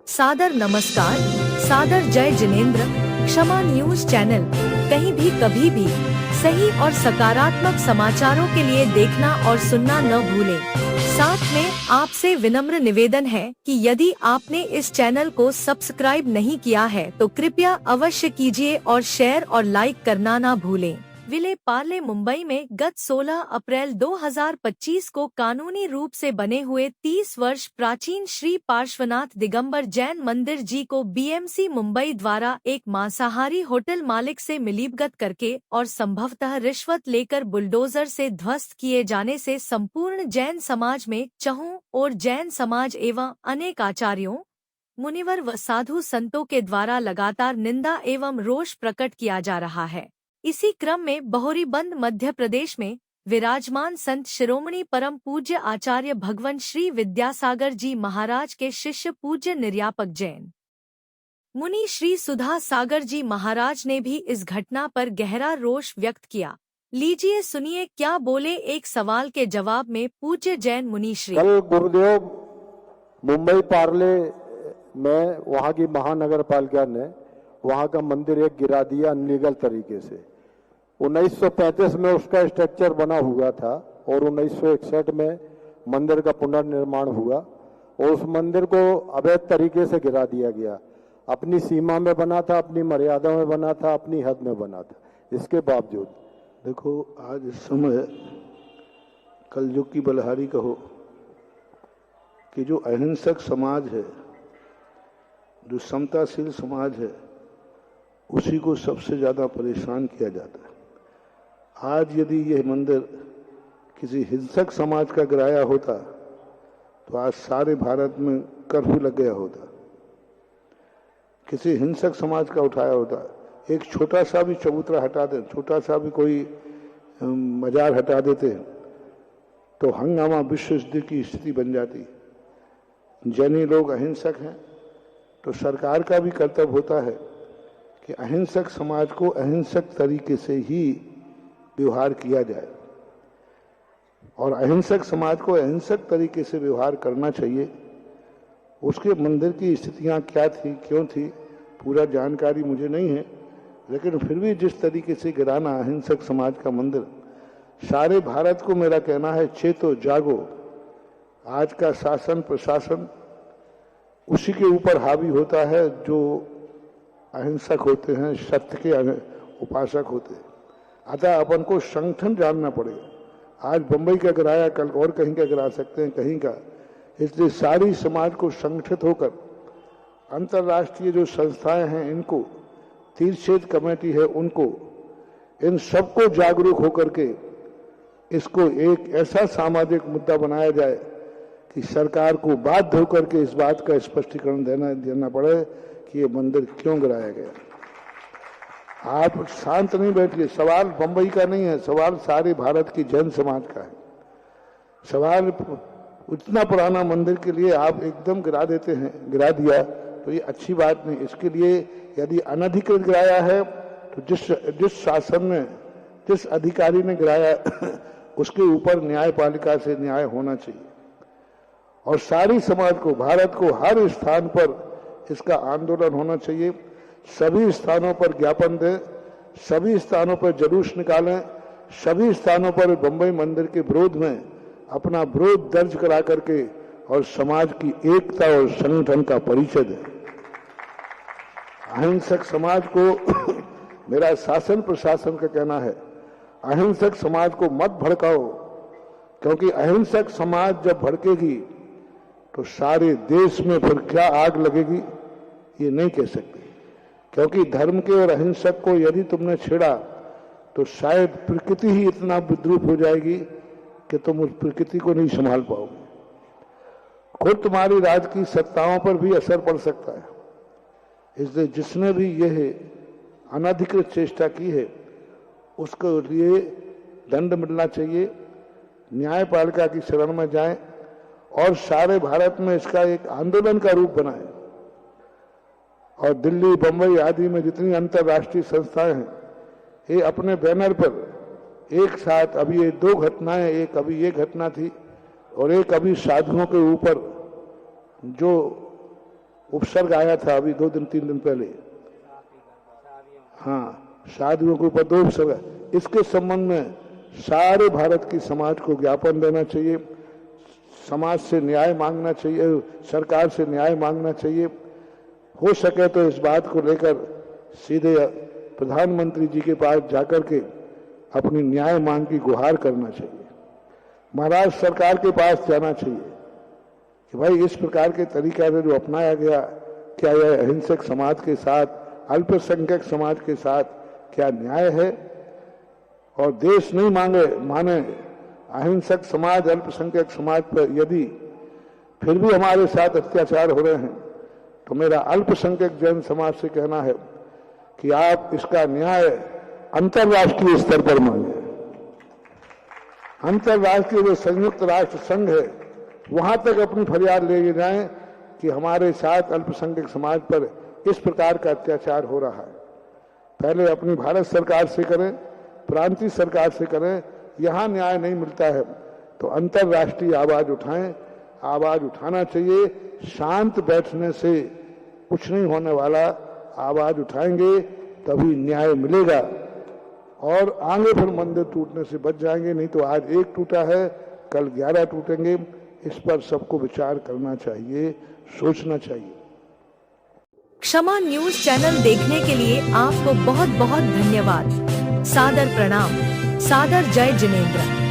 सादर नमस्कार, सादर जय जिनेंद्र। क्षमा न्यूज चैनल कहीं भी कभी भी सही और सकारात्मक समाचारों के लिए देखना और सुनना न भूलें। साथ में आपसे विनम्र निवेदन है कि यदि आपने इस चैनल को सब्सक्राइब नहीं किया है तो कृपया अवश्य कीजिए और शेयर और लाइक करना ना भूलें। विले पार्ले मुंबई में गत 16 अप्रैल 2025 को कानूनी रूप से बने हुए 30 वर्ष प्राचीन श्री पार्श्वनाथ दिगंबर जैन मंदिर जी को बीएमसी मुंबई द्वारा एक मांसाहारी होटल मालिक से मिलीभगत करके और संभवतः रिश्वत लेकर बुलडोजर से ध्वस्त किए जाने से संपूर्ण जैन समाज में चहुं और जैन समाज एवं अनेक आचार्यों, मुनिवर व साधु संतों के द्वारा लगातार निंदा एवं रोष प्रकट किया जा रहा है। इसी क्रम में बहोरीबंद मध्य प्रदेश में विराजमान संत शिरोमणि परम पूज्य आचार्य भगवान श्री विद्यासागर जी महाराज के शिष्य पूज्य निर्यापक जैन मुनि श्री सुधा सागर जी महाराज ने भी इस घटना पर गहरा रोष व्यक्त किया। लीजिए सुनिए क्या बोले एक सवाल के जवाब में पूज्य जैन मुनि श्री। कल गुरुदेव मुंबई पार्ले में वहां की महानगर पालिका ने वहां का मंदिर एक गिरा दिया अनलीगल तरीके से। 1935 में उसका स्ट्रक्चर बना हुआ था और 1961 में मंदिर का पुनर्निर्माण हुआ और उस मंदिर को अवैध तरीके से गिरा दिया गया। अपनी सीमा में बना था, अपनी मर्यादा में बना था, अपनी हद में बना था। इसके बावजूद देखो, आज इस समय कलयुग की बलहारी कहो कि जो अहिंसक समाज है, जो समताशील समाज है, उसी को सबसे ज़्यादा परेशान किया जाता है। आज यदि यह मंदिर किसी हिंसक समाज का गिराया होता तो आज सारे भारत में कर्फ्यू लग गया होता। किसी हिंसक समाज का उठाया होता, एक छोटा सा भी चबूतरा हटा दे, छोटा सा भी कोई मजार हटा देते तो हंगामा विश्व युद्ध की स्थिति बन जाती। जैनी लोग अहिंसक हैं तो सरकार का भी कर्तव्य होता है कि अहिंसक समाज को अहिंसक तरीके से ही व्यवहार किया जाए और अहिंसक समाज को अहिंसक तरीके से व्यवहार करना चाहिए। उसके मंदिर की स्थितियां क्या थी, क्यों थी, पूरा जानकारी मुझे नहीं है, लेकिन फिर भी जिस तरीके से गिराना अहिंसक समाज का मंदिर, सारे भारत को मेरा कहना है चेतो जागो। आज का शासन प्रशासन उसी के ऊपर हावी होता है जो अहिंसक होते हैं, सत्य के उपासक होते हैं। अतः अपन को संगठन जानना पड़ेगा। आज बंबई का गिराया, कल और कहीं का गिरा सकते हैं, कहीं का। इसलिए सारी समाज को संगठित होकर अंतर्राष्ट्रीय जो संस्थाएं हैं, इनको तीर्थक्षेत्र कमेटी है, उनको इन सबको जागरूक होकर के इसको एक ऐसा सामाजिक मुद्दा बनाया जाए कि सरकार को बाध्य होकर के इस बात का स्पष्टीकरण देना पड़े कि ये मंदिर क्यों गिराया गया। आप शांत नहीं बैठिए। सवाल बंबई का नहीं है, सवाल सारे भारत की जैन समाज का है। सवाल उतना पुराना मंदिर के लिए आप एकदम गिरा देते हैं, गिरा दिया तो ये अच्छी बात नहीं। इसके लिए यदि अनधिकृत गिराया है तो जिस शासन ने, जिस अधिकारी ने गिराया उसके ऊपर न्यायपालिका से न्याय होना चाहिए और सारी समाज को, भारत को हर स्थान पर इसका आंदोलन होना चाहिए। सभी स्थानों पर ज्ञापन दें, सभी स्थानों पर जुलूस निकालें, सभी स्थानों पर बंबई मंदिर के विरोध में अपना विरोध दर्ज करा करके और समाज की एकता और संगठन का परिचय दें। अहिंसक समाज को मेरा शासन प्रशासन का कहना है, अहिंसक समाज को मत भड़काओ, क्योंकि अहिंसक समाज जब भड़केगी तो सारे देश में फिर क्या आग लगेगी ये नहीं कह सकते। क्योंकि धर्म के और अहिंसक को यदि तुमने छेड़ा तो शायद प्रकृति ही इतना विद्रूप हो जाएगी कि तुम उस प्रकृति को नहीं संभाल पाओगे। खुद तुम्हारी राज की सत्ताओं पर भी असर पड़ सकता है। इसलिए जिसने भी यह अनधिकृत चेष्टा की है उसके लिए दंड मिलना चाहिए। न्यायपालिका की शरण में जाएं और सारे भारत में इसका एक आंदोलन का रूप बनाएं और दिल्ली, बंबई आदि में जितनी अंतर्राष्ट्रीय संस्थाएं हैं, ये अपने बैनर पर एक साथ, अभी ये 2 घटनाएं, एक अभी ये घटना थी और एक अभी साधुओं के ऊपर जो उपसर्ग आया था अभी 2-3 दिन पहले। हाँ, शादियों के ऊपर 2 उपसर्ग। इसके संबंध में सारे भारत की समाज को ज्ञापन देना चाहिए, समाज से न्याय मांगना चाहिए, सरकार से न्याय मांगना चाहिए। हो सके तो इस बात को लेकर सीधे प्रधानमंत्री जी के पास जाकर के अपनी न्याय मांग की गुहार करना चाहिए। महाराष्ट्र सरकार के पास जाना चाहिए कि भाई इस प्रकार के तरीका से जो अपनाया गया, क्या यह अहिंसक समाज के साथ, अल्पसंख्यक समाज के साथ क्या न्याय है? और देश नहीं माने अहिंसक समाज, अल्पसंख्यक समाज पर यदि फिर भी हमारे साथ अत्याचार हो रहे हैं, तो मेरा अल्पसंख्यक जैन समाज से कहना है कि आप इसका न्याय अंतर्राष्ट्रीय स्तर पर मांगे। अंतर्राष्ट्रीय जो संयुक्त राष्ट्र संघ है, वहां तक अपनी फरियाद ले जाएं कि हमारे साथ अल्पसंख्यक समाज पर इस प्रकार का अत्याचार हो रहा है। पहले अपनी भारत सरकार से करें, प्रांतीय सरकार से करें। यहां न्याय नहीं मिलता है तो अंतर्राष्ट्रीय आवाज उठाएं। आवाज उठाना चाहिए, शांत बैठने से कुछ नहीं होने वाला। आवाज उठाएंगे तभी न्याय मिलेगा और आगे फिर मंदिर टूटने से बच जाएंगे। नहीं तो आज 1 टूटा है, कल 11 टूटेंगे। इस पर सबको विचार करना चाहिए, सोचना चाहिए। क्षमा न्यूज चैनल देखने के लिए आपको बहुत बहुत धन्यवाद। सादर प्रणाम। सादर जय जिनेंद्र।